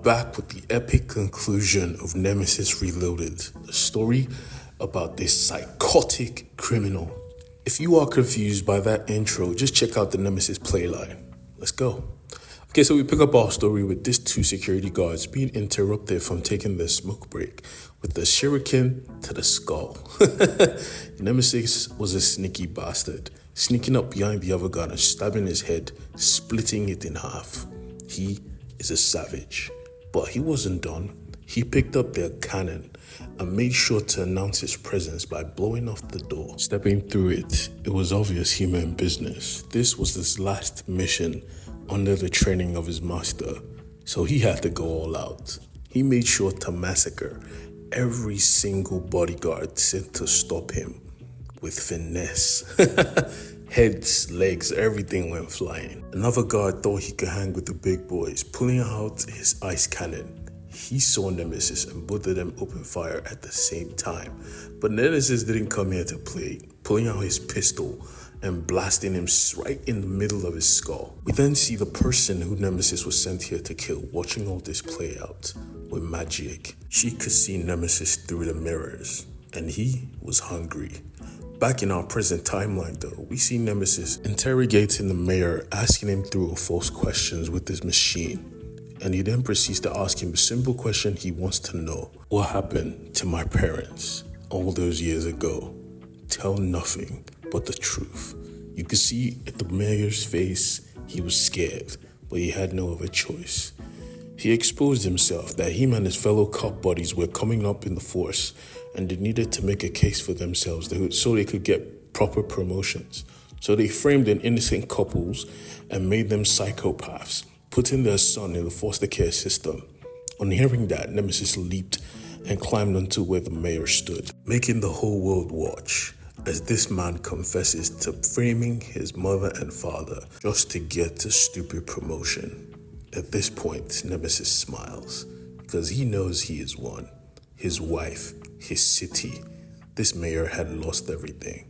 back with the epic conclusion of Nemesis Reloaded, a story about this psychotic criminal. If you are confused by that intro, just check out the Nemesis playline. Let's go. Okay, so we pick up our story with these two security guards being interrupted from taking their smoke break with the shuriken to the skull. Nemesis was a sneaky bastard, sneaking up behind the other guard and stabbing his head, splitting it in half. He is a savage, but he wasn't done. He picked up their cannon and made sure to announce his presence by blowing off the door. Stepping through it, it was obvious he meant business. This was his last mission under the training of his master, so he had to go all out. He made sure to massacre every single bodyguard sent to stop him with finesse. Heads, legs, everything went flying. Another guard thought he could hang with the big boys, pulling out his ice cannon. He saw Nemesis and both of them opened fire at the same time. But Nemesis didn't come here to play, pulling out his pistol and blasting him right in the middle of his skull. We then see the person who Nemesis was sent here to kill watching all this play out with magic. She could see Nemesis through the mirrors, and he was hungry. Back in our present timeline though, we see Nemesis interrogating the mayor, asking him through false questions with his machine. And he then proceeds to ask him a simple question he wants to know. What happened to my parents all those years ago? Tell nothing but the truth. You could see at the mayor's face, he was scared, but he had no other choice. He exposed himself that him and his fellow cop buddies were coming up in the force and they needed to make a case for themselves so they could get proper promotions. So they framed an innocent couples and made them psychopaths, putting their son in the foster care system. On hearing that, Nemesis leaped and climbed onto where the mayor stood, making the whole world watch as this man confesses to framing his mother and father just to get a stupid promotion. At this point, Nemesis smiles because he knows he is won. His wife, his city. This mayor had lost everything.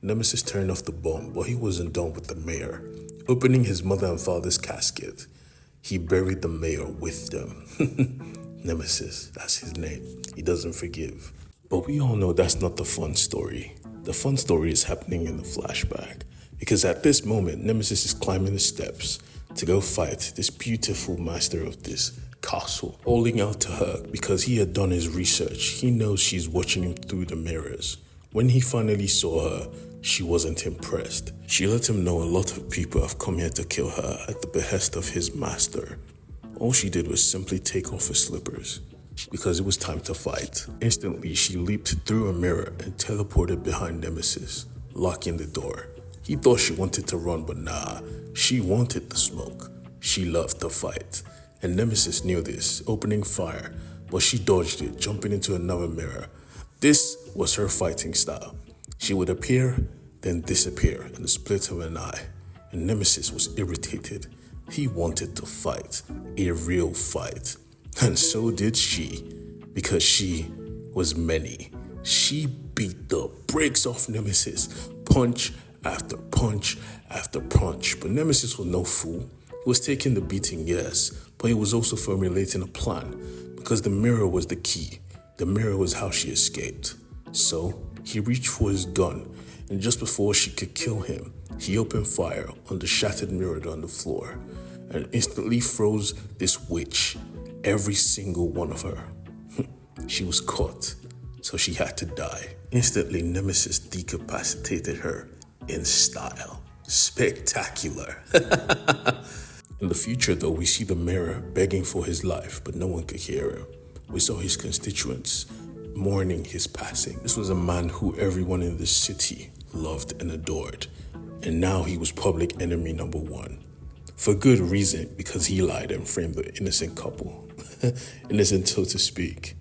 Nemesis turned off the bomb, but he wasn't done with the mayor. Opening his mother and father's casket, he buried the mayor with them. Nemesis, that's his name. He doesn't forgive. But we all know that's not the fun story. The fun story is happening in the flashback. Because at this moment, Nemesis is climbing the steps to go fight this beautiful master of this castle, holding out to her because he had done his research. He knows she's watching him through the mirrors. When he finally saw her, she wasn't impressed. She let him know a lot of people have come here to kill her at the behest of his master. All she did was simply take off her slippers because it was time to fight. Instantly, she leaped through a mirror and teleported behind Nemesis, locking the door. He thought she wanted to run, but nah, she wanted the smoke. She loved the fight. And Nemesis knew this, opening fire, but she dodged it, jumping into another mirror. This was her fighting style. She would appear, then disappear in the split of an eye. And Nemesis was irritated. He wanted to fight, a real fight. And so did she, because she was many. She beat the brakes off Nemesis, punch after punch after punch. But Nemesis was no fool. He was taking the beating, yes, but he was also formulating a plan because the mirror was the key. The mirror was how she escaped. So he reached for his gun, and just before she could kill him, he opened fire on the shattered mirror on the floor and instantly froze this witch, every single one of her. She was caught, so she had to die. Instantly, Nemesis decapacitated her in style. Spectacular. In the future, though, we see the mayor begging for his life, but no one could hear him. We saw his constituents mourning his passing. This was a man who everyone in the city loved and adored, and now he was public enemy number one. For good reason, because he lied and framed the innocent couple. Innocent, so to speak.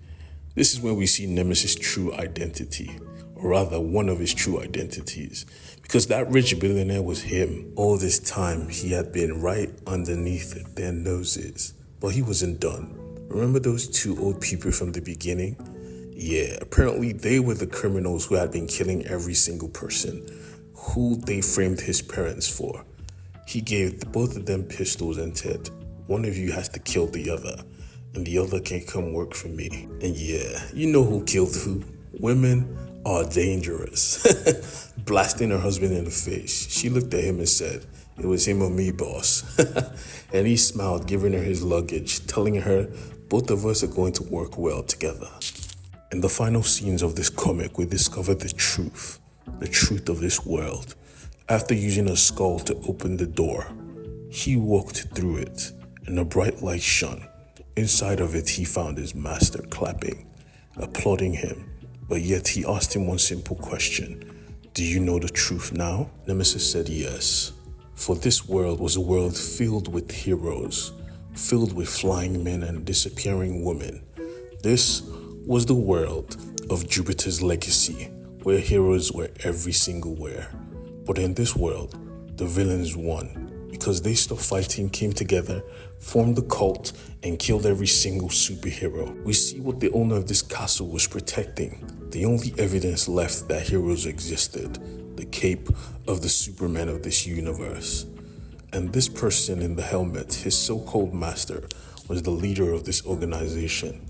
This is when we see Nemesis' true identity, or rather one of his true identities, because that rich billionaire was him. All this time, he had been right underneath their noses, but he wasn't done. Remember those two old people from the beginning? Yeah, apparently they were the criminals who had been killing every single person who they framed his parents for. He gave both of them pistols and said, one of you has to kill the other. and the other can come work for me. And yeah, you know who killed who? Women are dangerous. Blasting her husband in the face, she looked at him and said, "It was him or me, boss." And he smiled, giving her his luggage, telling her both of us are going to work well together. In the final scenes of this comic, we discover the truth of this world. After using a skull to open the door, he walked through it, and a bright light shone. Inside of it, he found his master clapping, applauding him, but yet he asked him one simple question: "Do you know the truth now?" Nemesis said yes, for this world was a world filled with heroes, filled with flying men and disappearing women. This was the world of Jupiter's legacy, where heroes were every single where. But in this world, the villains won because they stopped fighting, came together, formed a cult, and killed every single superhero. We see what the owner of this castle was protecting, the only evidence left that heroes existed, the cape of the Superman of this universe. And this person in the helmet, his so-called master, was the leader of this organization.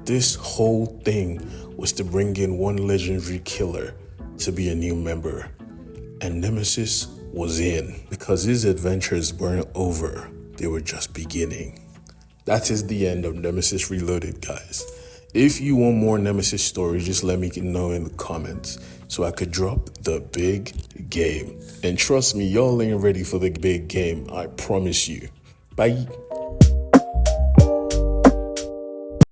This whole thing was to bring in one legendary killer to be a new member. And Nemesis was in, because his adventures weren't over, they were just beginning. That is the end of Nemesis Reloaded, guys. If you want more Nemesis stories, just let me know in the comments so I could drop the big game. And trust me, y'all ain't ready for the big game, I promise you. Bye.